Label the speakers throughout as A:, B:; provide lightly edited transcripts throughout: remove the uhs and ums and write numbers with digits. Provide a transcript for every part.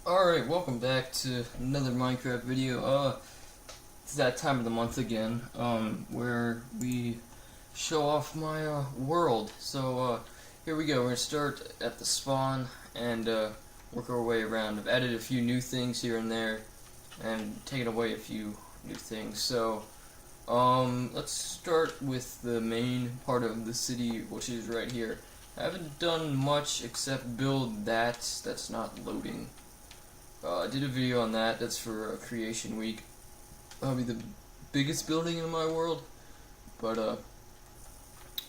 A: Alright, welcome back to another Minecraft video. It's that time of the month again, where we show off my, world. So, here we go. We're gonna start at the spawn and, work our way around. I've added a few new things here and there, and taken away a few new things. So, let's start with the main part of the city, which is right here. I haven't done much except build that's not loading. I did a video on that. That's for Creation Week. Probably the biggest building in my world, but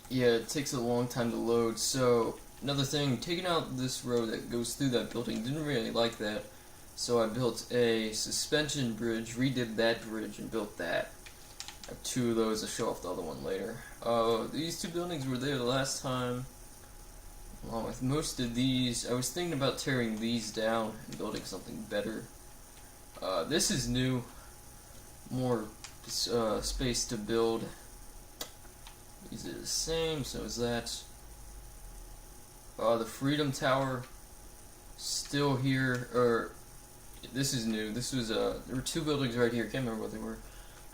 A: yeah, it takes a long time to load. So another thing, taking out this road that goes through that building, didn't really like that. So I built a suspension bridge, redid that bridge, and built that. I have two of those. I'll show off the other one later. These two buildings were there the last time. Along with most of these, I was thinking about tearing these down and building something better. This is new, more space to build. These are the same, so is that. The Freedom Tower, still here, or this is new. This was, there were two buildings right here, can't remember what they were.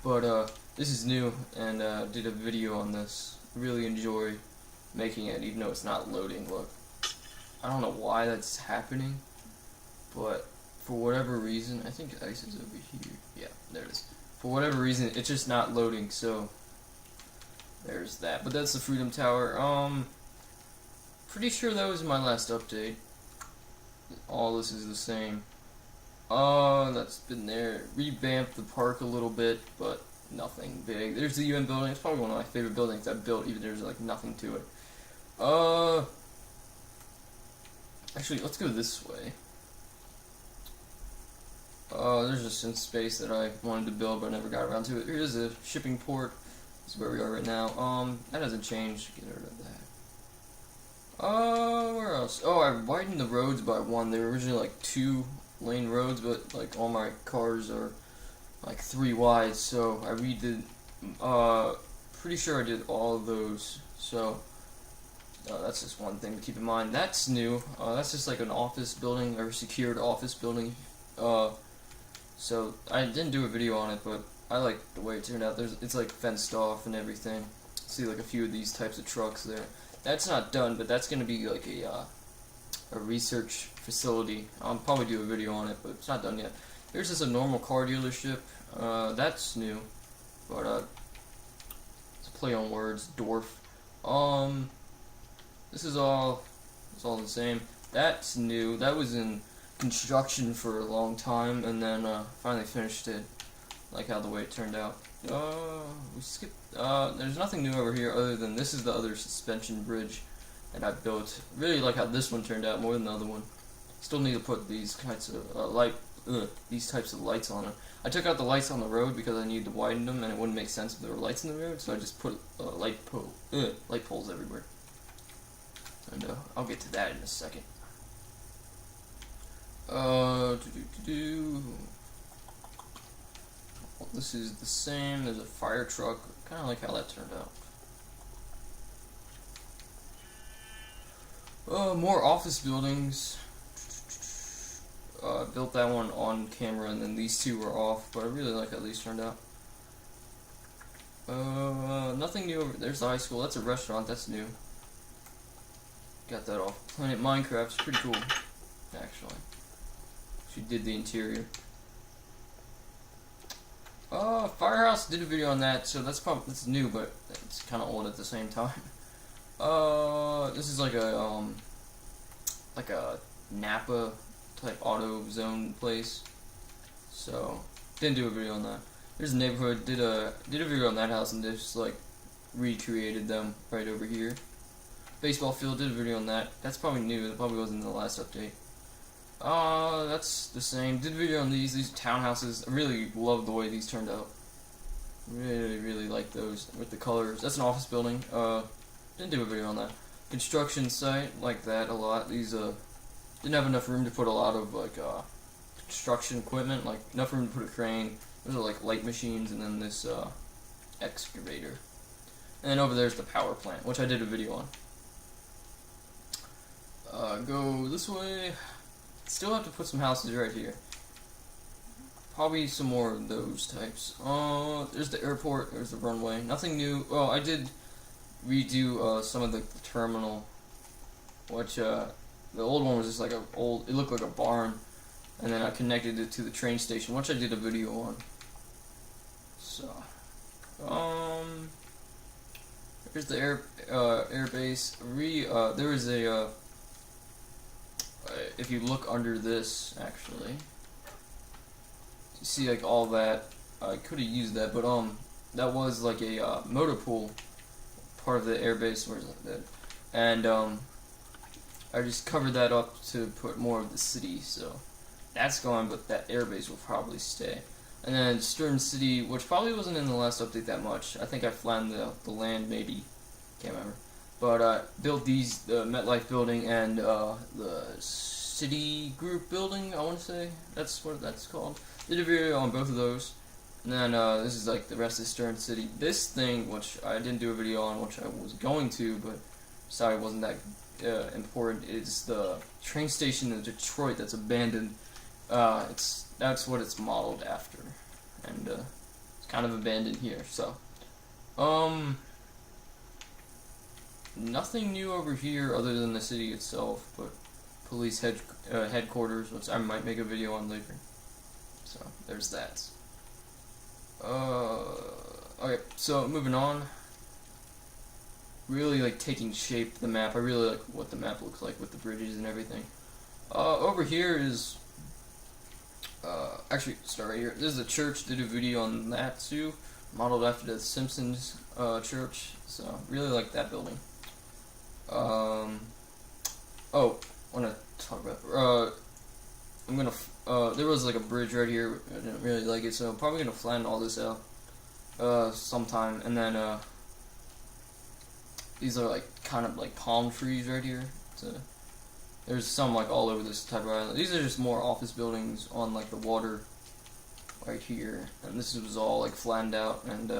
A: But, this is new, and did a video on this. Really enjoy making it, even though it's not loading. Look, I don't know why that's happening, but for whatever reason, I think ice is over here. Yeah, there it is. For whatever reason, it's just not loading. So there's that. But that's the Freedom Tower. Pretty sure that was my last update. All this is the same. That's been there. Revamped the park a little bit, but nothing big. There's the UN building. It's probably one of my favorite buildings I've built, even there's like nothing to it. Actually, let's go this way. There's just some space that I wanted to build, but I never got around to it. Here's a shipping port. This is where we are right now. That hasn't changed. Get rid of that. Where else? Oh, I widened the roads by one. They were originally like 2-lane roads, but like all my cars are like 3 wide, so I redid, pretty sure I did all of those. So that's just one thing to keep in mind. That's new. That's just like an office building, or secured office building. So I didn't do a video on it, but I like the way it turned out. It's like fenced off and everything. See like a few of these types of trucks there. That's not done, but that's gonna be like a research facility. I'll probably do a video on it, but it's not done yet. Here's just a normal car dealership. That's new, but it's a play on words. Dwarf. This is all the same. That's new. That was in construction for a long time, and then finally finished it. Like how the way it turned out. We skipped. There's nothing new over here other than this is the other suspension bridge that I built. Really like how this one turned out more than the other one. Still need to put these kinds of these types of lights on it. I took out the lights on the road because I needed to widen them, and it wouldn't make sense if there were lights in the road. So I just put light poles everywhere. And I'll get to that in a second. This is the same. There's a fire truck. Kind of like how that turned out. More office buildings. Built that one on camera, and then these two were off. But I really like how these turned out. Nothing new over there's the high school. That's a restaurant. That's new. Got that off Planet Minecraft. It's pretty cool, actually. She did the interior. Firehouse, did a video on that, so that's new, but it's kind of old at the same time. This is like a Napa type auto zone place. So didn't do a video on that. Here's the neighborhood. Did a video on that house and just like recreated them right over here. Baseball field, did a video on that. That's probably new. That probably wasn't in the last update. That's the same. Did a video on these townhouses. I really love the way these turned out. Really like those with the colors. That's an office building. Didn't do a video on that. Construction site, like that a lot. These didn't have enough room to put a lot of like construction equipment, like enough room to put a crane. Those are like light machines, and then this excavator. And then over there's the power plant, which I did a video on. Go this way. still have to put some houses right here. Probably some more of those types. There's the airport, there's the runway. Nothing new. Oh, I did redo some of the terminal, which the old one was just like it looked like a barn, and then I connected it to the train station, which I did a video on. So, here's the air base. There was a if you look under this, actually, you see like all that. I could have used that, but that was like a motor pool, part of the air base. Where's that? And I just covered that up to put more of the city. So that's gone, but that air base will probably stay. And then Stern City, which probably wasn't in the last update that much. I think I flattened the land, maybe. Can't remember. But built these, the MetLife building and the City Group building, I want to say. That's what that's called. Did a video on both of those. And then this is like the rest of Stern City. This thing, which I didn't do a video on, which I was going to, but sorry it wasn't that important, is the train station in Detroit that's abandoned. That's what it's modeled after, and it's kind of abandoned here. So, nothing new over here other than the city itself, but police headquarters, which I might make a video on later. So there's that. Okay, so moving on. Really like taking shape the map. I really like what the map looks like with the bridges and everything. Over here is actually start right here. This is a church. Did a video on that too, modeled after the Simpsons church. So really like that building. Oh, I want to talk about. I'm gonna. There was like a bridge right here. I didn't really like it, so I'm probably gonna flatten all this out sometime. And then these are like kind of like palm trees right here. So there's some like all over this type of island. These are just more office buildings on like the water right here, and this was all like flattened out and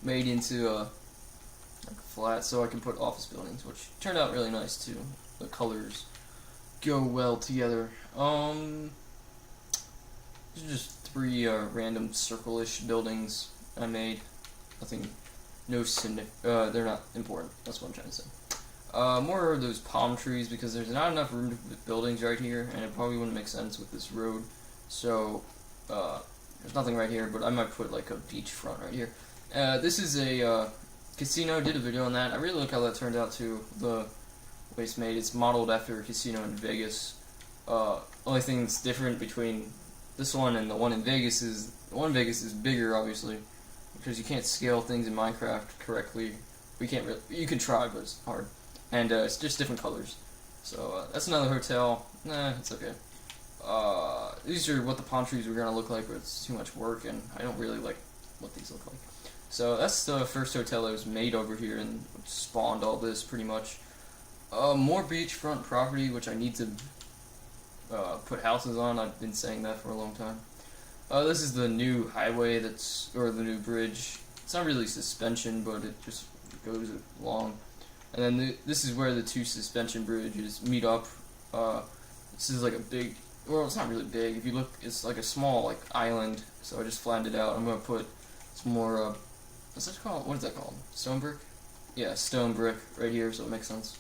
A: made into like flat, so I can put office buildings, which turned out really nice too. The colors go well together. These are just three random circle-ish buildings I made. Nothing, they're not important. That's what I'm trying to say. More of those palm trees, because there's not enough room to put buildings right here, and it probably wouldn't make sense with this road. So there's nothing right here, but I might put like a beachfront right here. This is a casino. Did a video on that. I really like how that turned out too. The way it's made. It's modeled after a casino in Vegas. Only thing that's different between this one and the one in Vegas is the one in Vegas is bigger, obviously, because you can't scale things in Minecraft correctly. We can't really. You can try, but it's hard. And it's just different colors. So that's another hotel. Nah, it's okay. These are what the palm trees were gonna look like, but it's too much work, and I don't really like what these look like. So that's the first hotel that was made over here and spawned all this pretty much. More beachfront property, which I need to put houses on. I've been saying that for a long time. This is the new highway or the new bridge. It's not really suspension, but it just goes along. And then this is where the two suspension bridges meet up. This is like a big, well, it's not really big. If you look, it's like a small like island. So I just flattened it out. I'm gonna put some more. What's that called? What is that called? Stone brick? Yeah, stone brick right here, so it makes sense.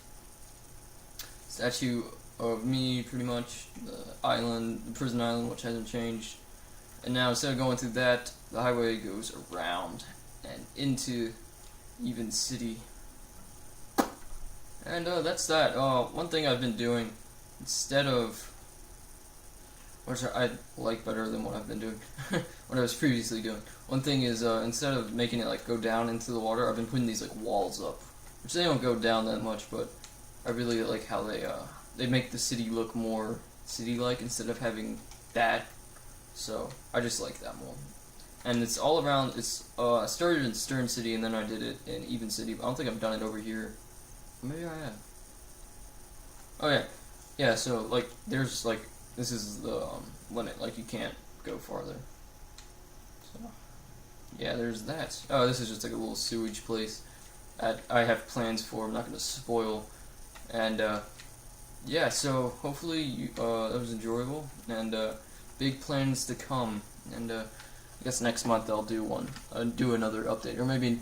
A: Statue of me, pretty much. The island, the prison island, which hasn't changed. And now instead of going through that, the highway goes around and into EvenCity. And that's that. One thing I've been doing, instead of, which I like better than what I've been doing, what I was previously doing. One thing is, instead of making it like go down into the water, I've been putting these like walls up, which they don't go down that much, but I really like how they make the city look more city-like instead of having that. So I just like that more. And it's all around. It's I started in Stern City and then I did it in EvenCity. But I don't think I've done it over here. Maybe I have. Oh yeah, yeah. So like, there's like, this is the limit. Like, you can't go farther. So yeah, there's that. Oh, this is just like a little sewage place that I have plans for. I'm not gonna spoil. And yeah, so hopefully that was enjoyable, and big plans to come, and I guess next month I'll do do another update, or maybe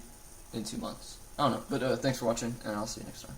A: in 2 months. I don't know, but thanks for watching, and I'll see you next time.